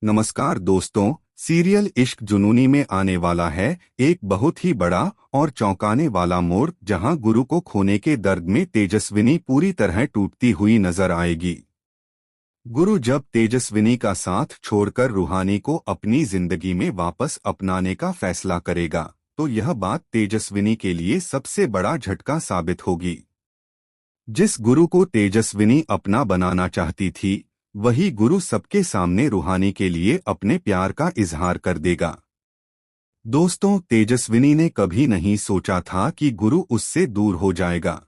नमस्कार दोस्तों। सीरियल इश्क जुनूनी में आने वाला है एक बहुत ही बड़ा और चौंकाने वाला मोड़, जहां गुरु को खोने के दर्द में तेजस्विनी पूरी तरह टूटती हुई नजर आएगी। गुरु जब तेजस्विनी का साथ छोड़कर रूहानी को अपनी जिंदगी में वापस अपनाने का फैसला करेगा, तो यह बात तेजस्विनी के लिए सबसे बड़ा झटका साबित होगी। जिस गुरु को तेजस्विनी अपना बनाना चाहती थी, वही गुरु सबके सामने रूहानी के लिए अपने प्यार का इजहार कर देगा। दोस्तों, तेजस्विनी ने कभी नहीं सोचा था कि गुरु उससे दूर हो जाएगा।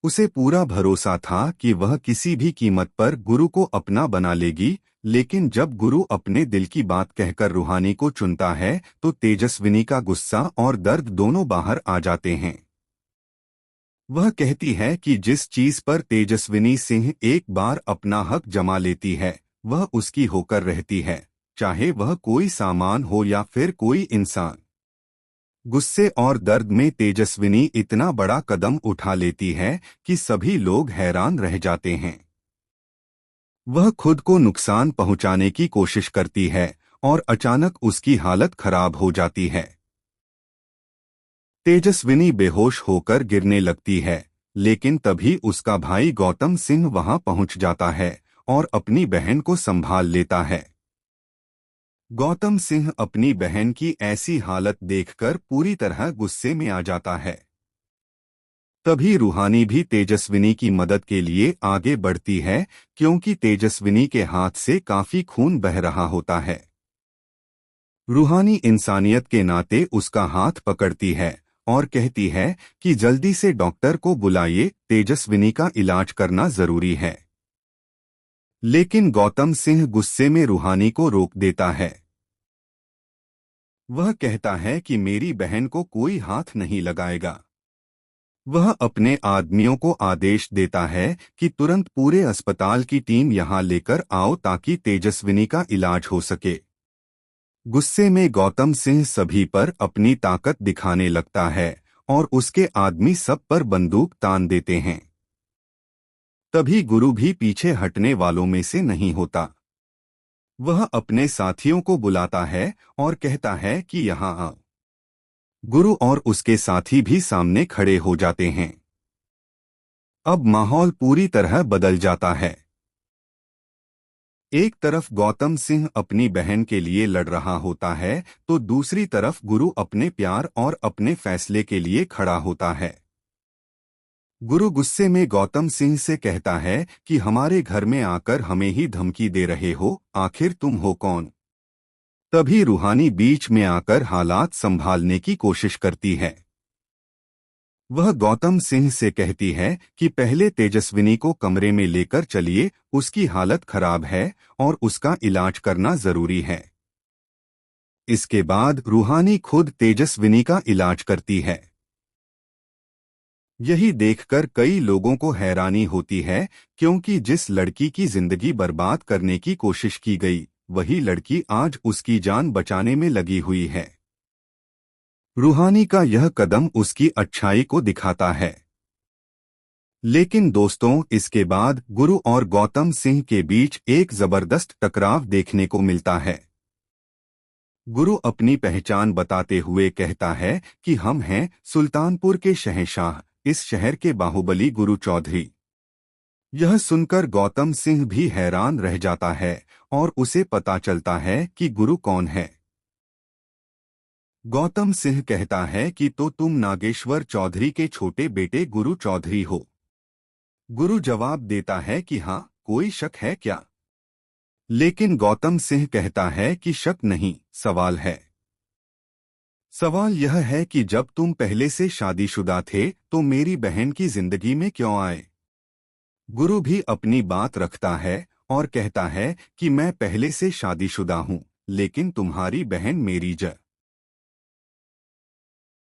उसे पूरा भरोसा था कि वह किसी भी कीमत पर गुरु को अपना बना लेगी, लेकिन जब गुरु अपने दिल की बात कहकर रूहानी को चुनता है, तो तेजस्विनी का गुस्सा और दर्द दोनों बाहर आ जाते हैं। वह कहती है कि जिस चीज पर तेजस्विनी सिंह एक बार अपना हक जमा लेती है, वह उसकी होकर रहती है, चाहे वह कोई सामान हो या फिर कोई इंसान। गुस्से और दर्द में तेजस्विनी इतना बड़ा कदम उठा लेती है कि सभी लोग हैरान रह जाते हैं। वह खुद को नुकसान पहुंचाने की कोशिश करती है और अचानक उसकी हालत खराब हो जाती है। तेजस्विनी बेहोश होकर गिरने लगती है, लेकिन तभी उसका भाई गौतम सिंह वहां पहुंच जाता है और अपनी बहन को संभाल लेता है। गौतम सिंह अपनी बहन की ऐसी हालत देखकर पूरी तरह गुस्से में आ जाता है। तभी रूहानी भी तेजस्विनी की मदद के लिए आगे बढ़ती है, क्योंकि तेजस्विनी के हाथ से काफी खून बह रहा होता है। रूहानी इंसानियत के नाते उसका हाथ पकड़ती है और कहती है कि जल्दी से डॉक्टर को बुलाइए, तेजस्विनी का इलाज करना जरूरी है। लेकिन गौतम सिंह गुस्से में रूहानी को रोक देता है। वह कहता है कि मेरी बहन को कोई हाथ नहीं लगाएगा। वह अपने आदमियों को आदेश देता है कि तुरंत पूरे अस्पताल की टीम यहां लेकर आओ, ताकि तेजस्विनी का इलाज हो सके। गुस्से में गौतम सिंह सभी पर अपनी ताकत दिखाने लगता है और उसके आदमी सब पर बंदूक तान देते हैं। तभी गुरु भी पीछे हटने वालों में से नहीं होता। वह अपने साथियों को बुलाता है और कहता है कि यहाँ आओ। गुरु और उसके साथी भी सामने खड़े हो जाते हैं। अब माहौल पूरी तरह बदल जाता है। एक तरफ गौतम सिंह अपनी बहन के लिए लड़ रहा होता है, तो दूसरी तरफ गुरु अपने प्यार और अपने फैसले के लिए खड़ा होता है। गुरु गुस्से में गौतम सिंह से कहता है कि हमारे घर में आकर हमें ही धमकी दे रहे हो, आखिर तुम हो कौन? तभी रूहानी बीच में आकर हालात संभालने की कोशिश करती है। वह गौतम सिंह से कहती है कि पहले तेजस्विनी को कमरे में लेकर चलिए, उसकी हालत खराब है और उसका इलाज करना जरूरी है। इसके बाद रूहानी खुद तेजस्विनी का इलाज करती है। यही देखकर कई लोगों को हैरानी होती है, क्योंकि जिस लड़की की जिंदगी बर्बाद करने की कोशिश की गई, वही लड़की आज उसकी जान बचाने में लगी हुई है। रूहानी का यह कदम उसकी अच्छाई को दिखाता है। लेकिन दोस्तों, इसके बाद गुरु और गौतम सिंह के बीच एक जबरदस्त टकराव देखने को मिलता है। गुरु अपनी पहचान बताते हुए कहता है कि हम हैं सुल्तानपुर के शहंशाह, इस शहर के बाहुबली गुरु चौधरी। यह सुनकर गौतम सिंह भी हैरान रह जाता है और उसे पता चलता है कि गुरु कौन है। गौतम सिंह कहता है कि तो तुम नागेश्वर चौधरी के छोटे बेटे गुरु चौधरी हो। गुरु जवाब देता है कि हाँ, कोई शक है क्या? लेकिन गौतम सिंह कहता है कि शक नहीं, सवाल है। सवाल यह है कि जब तुम पहले से शादीशुदा थे, तो मेरी बहन की जिंदगी में क्यों आए? गुरु भी अपनी बात रखता है और कहता है कि मैं पहले से शादीशुदा हूँ, लेकिन तुम्हारी बहन मेरी